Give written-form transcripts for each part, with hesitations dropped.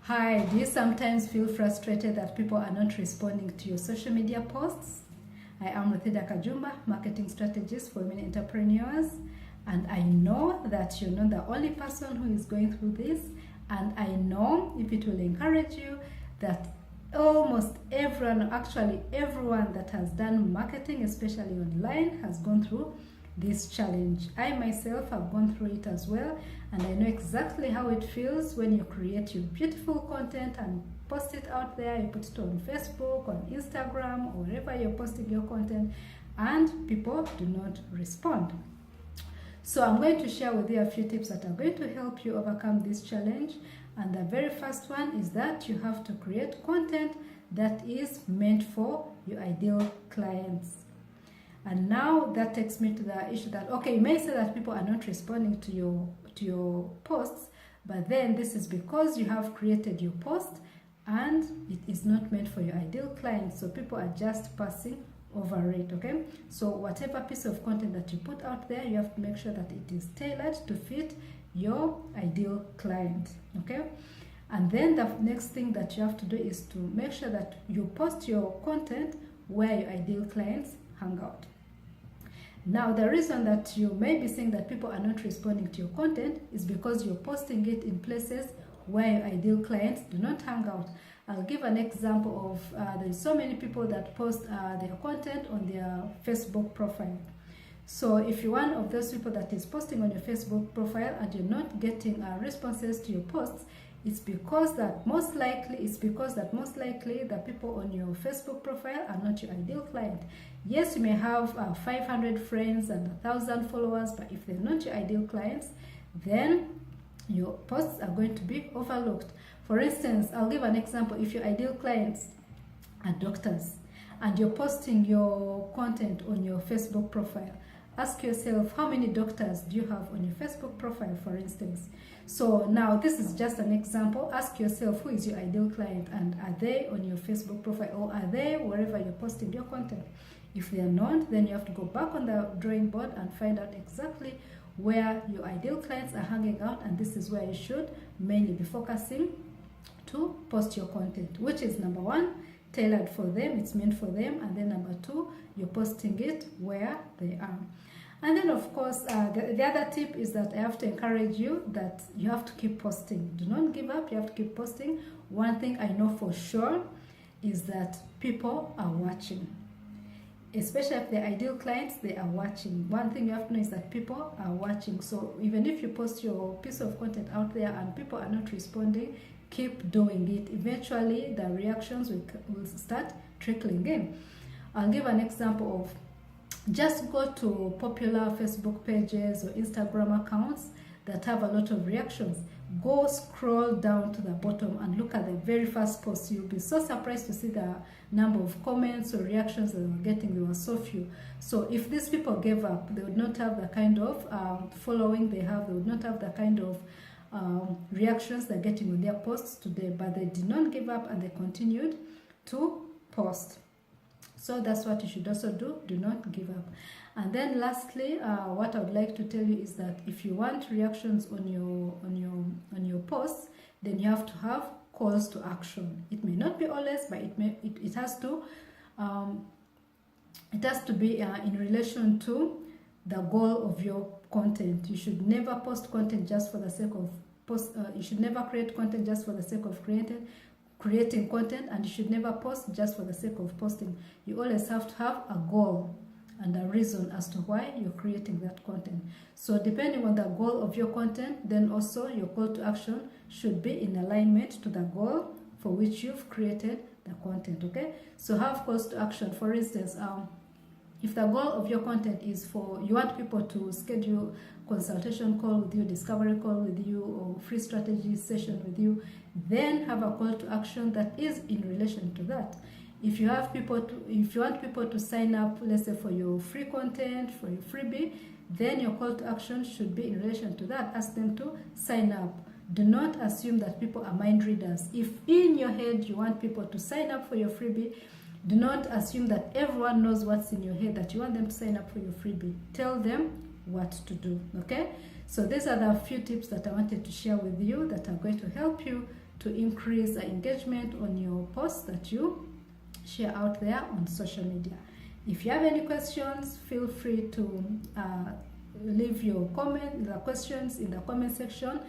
Hi, do you sometimes feel frustrated that people are not responding to your social media posts? I am Ruthida Kajumba, marketing strategist for women entrepreneurs, and I know that you're not the only person who is going through this, and I know if it will encourage you that almost everyone, actually everyone that has done marketing, especially online, has gone through this challenge. I myself have gone through it as well, and I know exactly how it feels when you create your beautiful content and post it out there. You put it on Facebook, on Instagram, or wherever you're posting your content, and people do not respond. So I'm going to share with you a few tips that are going to help you overcome this challenge. And the very first one is that you have to create content that is meant for your ideal clients. And now that takes me to the issue that, okay, you may say that people are not responding to your posts, but then this is because you have created your post and it is not meant for your ideal clients. So people are just passing over it, okay? So whatever piece of content that you put out there, you have to make sure that it is tailored to fit your ideal client, okay? And then the next thing that you have to do is to make sure that you post your content where your ideal clients hang out. Now, the reason that you may be saying that people are not responding to your content is because you're posting it in places where your ideal clients do not hang out. I'll give an example of there's so many people that post their content on their Facebook profile. So if you're one of those people that is posting on your Facebook profile and you're not getting responses to your posts, it's because that most likely the people on your Facebook profile are not your ideal client. Yes, you may have 500 friends and 1,000 followers, but if they're not your ideal clients, then your posts are going to be overlooked. For instance, I'll give an example. If your ideal clients are doctors and you're posting your content on your Facebook profile, ask yourself, how many doctors do you have on your Facebook profile, for instance? So now this is just an example. Ask yourself, who is your ideal client, and are they on your Facebook profile, or are they wherever you're posting your content? If they are not, then you have to go back on the drawing board and find out exactly where your ideal clients are hanging out, and this is where you should mainly be focusing to post your content, which is number one, tailored for them, it's meant for them, and then number two, you're posting it where they are. And then of course the other tip is that I have to encourage you that you have to keep posting. Do not give up, you have to keep posting. One thing I know for sure is that people are watching, especially if they're ideal clients, they are watching. One thing you have to know is that people are watching. So even if you post your piece of content out there and people are not responding, keep doing it. Eventually the reactions will start trickling in. I'll give an example of, just go to popular Facebook pages or Instagram accounts that have a lot of reactions. Go scroll down to the bottom and look at the very first post. You'll be so surprised to see the number of comments or reactions that they're getting. There were so few. So if these people gave up, they would not have the kind of following they have. They would not have the kind of reactions they're getting with their posts today. But they did not give up and they continued to post. So that's what you should also do. Do not give up. And then lastly, what I would like to tell you is that if you want reactions on your posts, then you have to have calls to action. It may not be always, but it has to be in relation to the goal of your content. You should never post content just for the sake of you should never create content just for the sake of creating content, and you should never post just for the sake of posting. You always have to have a goal and a reason as to why you're creating that content. So depending on the goal of your content, then also your call to action should be in alignment to the goal for which you've created the content, okay? So have calls to action. For instance, if the goal of your content is you want people to schedule consultation call with you, discovery call with you, or free strategy session with you, then have a call to action that is in relation to that. If you want people to sign up, let's say for your free content, for your freebie, then your call to action should be in relation to that. Ask them to sign up. Do not assume that people are mind readers. If in your head you want people to sign up for your freebie, do not assume that everyone knows what's in your head, that you want them to sign up for your freebie. Tell them what to do, okay? So these are the few tips that I wanted to share with you that are going to help you to increase engagement on your posts that you share out there on social media. If you have any questions, feel free to leave your questions in the comment section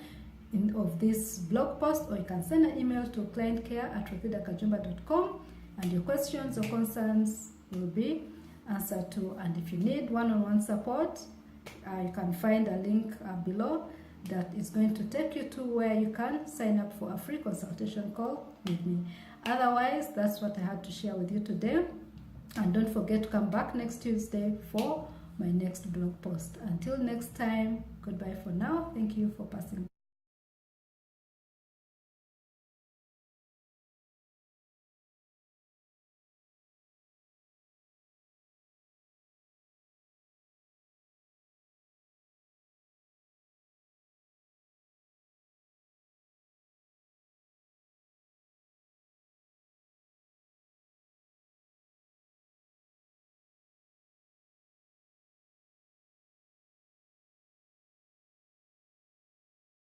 of this blog post, or you can send an email to clientcare@rothidakajumba.com, and your questions or concerns will be answered to. And if you need one-on-one support, you can find a link below that is going to take you to where you can sign up for a free consultation call with me. Otherwise, that's what I had to share with you today. And don't forget to come back next Tuesday for my next blog post. Until next time, goodbye for now. Thank you for passing.